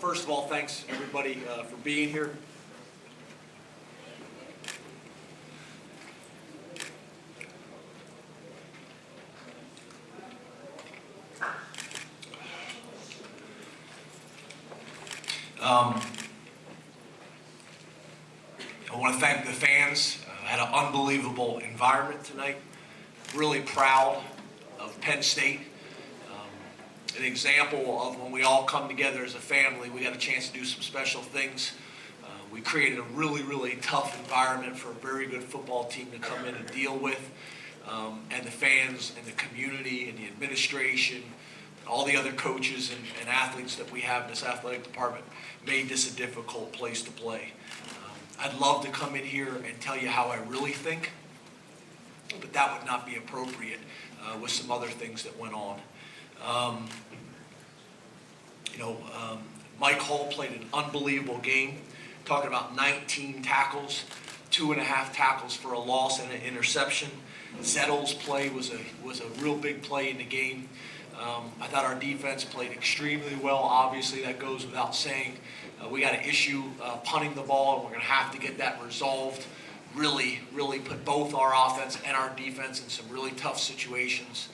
First of all, thanks everybody for being here. I want to thank the fans. Had an unbelievable environment tonight. Really proud of Penn State. An example of when we all come together as a family. We got a chance to do some special things. We created a really, really tough environment for a very good football team to come in and deal with. And the fans and the community and the administration and all the other coaches and athletes that we have in this athletic department made this a difficult place to play. I'd love to come in here and tell you how I really think, but that would not be appropriate with some other things that went on. Mike Hall played an unbelievable game, talking about 19 tackles, 2.5 tackles for a loss and an interception. Zettel's play was a real big play in the game. I thought our defense played extremely well. Obviously, that goes without saying. We got an issue punting the ball, and we're going to have to get that resolved. Really, really put both our offense and our defense in some really tough situations.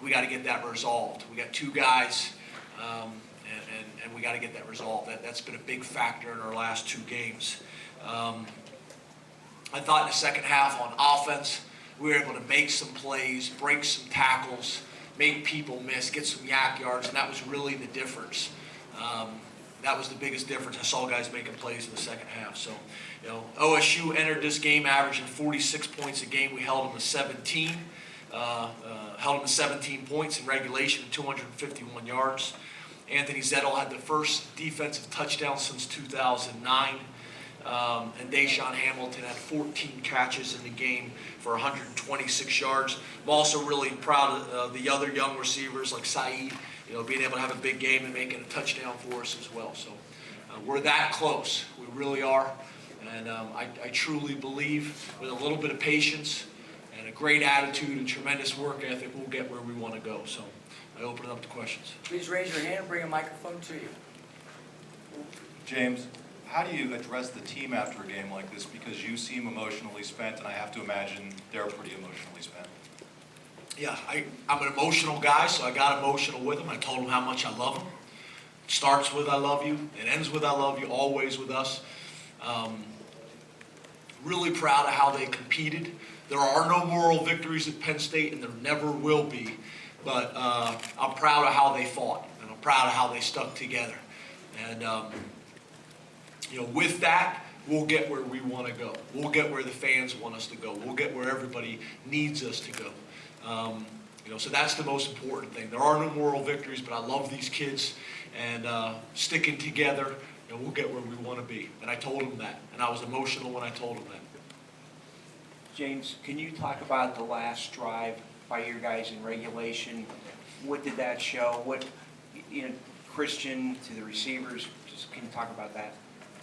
We got to get that resolved. We got 2 guys, and we got to get that resolved. That's been a big factor in our last 2 games. I thought in the second half on offense, we were able to make some plays, break some tackles, make people miss, get some yak yards, and that was really the difference. That was the biggest difference. I saw guys making plays in the second half. So, OSU entered this game averaging 46 points a game. We held them to 17. Held them to 17 points in regulation and 251 yards. Anthony Zettel had the first defensive touchdown since 2009. And Deshaun Hamilton had 14 catches in the game for 126 yards. I'm also really proud of the other young receivers like Saeed, being able to have a big game and making a touchdown for us as well. So we're that close. We really are. And I truly believe with a little bit of patience and a great attitude and tremendous work ethic, we'll get where we want to go. So I open it up to questions. Please raise your hand and bring a microphone to you. James, how do you address the team after a game like this? Because you seem emotionally spent, and I have to imagine they're pretty emotionally spent. Yeah, I'm an emotional guy, so I got emotional with them. I told them how much I love them. It starts with I love you. It ends with I love you, always with us. Really proud of how they competed. There are no moral victories at Penn State, and there never will be. But I'm proud of how they fought, and I'm proud of how they stuck together. And with that, we'll get where we want to go. We'll get where the fans want us to go. We'll get where everybody needs us to go. So that's the most important thing. There are no moral victories, but I love these kids, and sticking together, we'll get where we want to be. And I told them that, and I was emotional when I told them that. James, can you talk about the last drive by your guys in regulation? What did that show? What, Christian to the receivers, just can you talk about that?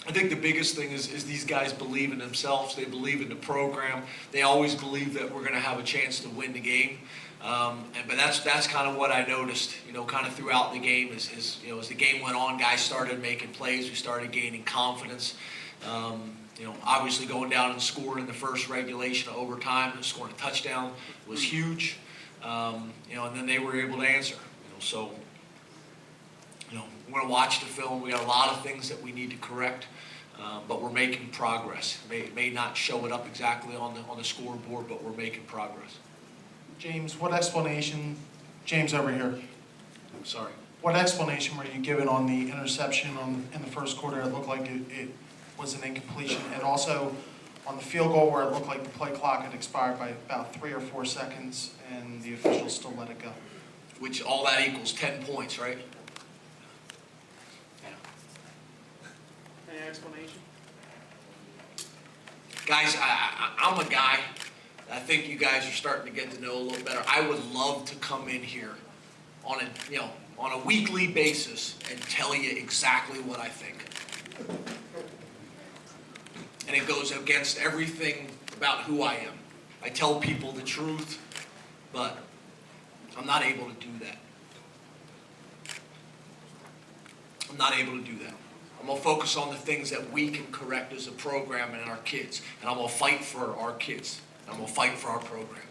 I think the biggest thing is these guys believe in themselves. They believe in the program. They always believe that we're going to have a chance to win the game. But that's kind of what I noticed, kind of throughout the game is as the game went on, guys started making plays. We started gaining confidence. Obviously going down and scoring in the first regulation of overtime and scoring a touchdown was huge. And then they were able to answer. So we're going to watch the film. We got a lot of things that we need to correct, but we're making progress. It may not show it up exactly on the scoreboard, but we're making progress. James, what explanation, James over here, I'm sorry. what explanation were you given on the interception in the first quarter? It looked like it was an incompletion, and also on the field goal where it looked like the play clock had expired by about 3 or 4 seconds, and the officials still let it go. Which all that equals 10 points, right? Any explanation? Guys, I'm a guy. I think you guys are starting to get to know a little better. I would love to come in here on a weekly basis and tell you exactly what I think. And it goes against everything about who I am. I tell people the truth, but I'm not able to do that. I'm not able to do that. I'm gonna focus on the things that we can correct as a program and our kids. And I'm gonna fight for our kids. And I'm gonna fight for our program.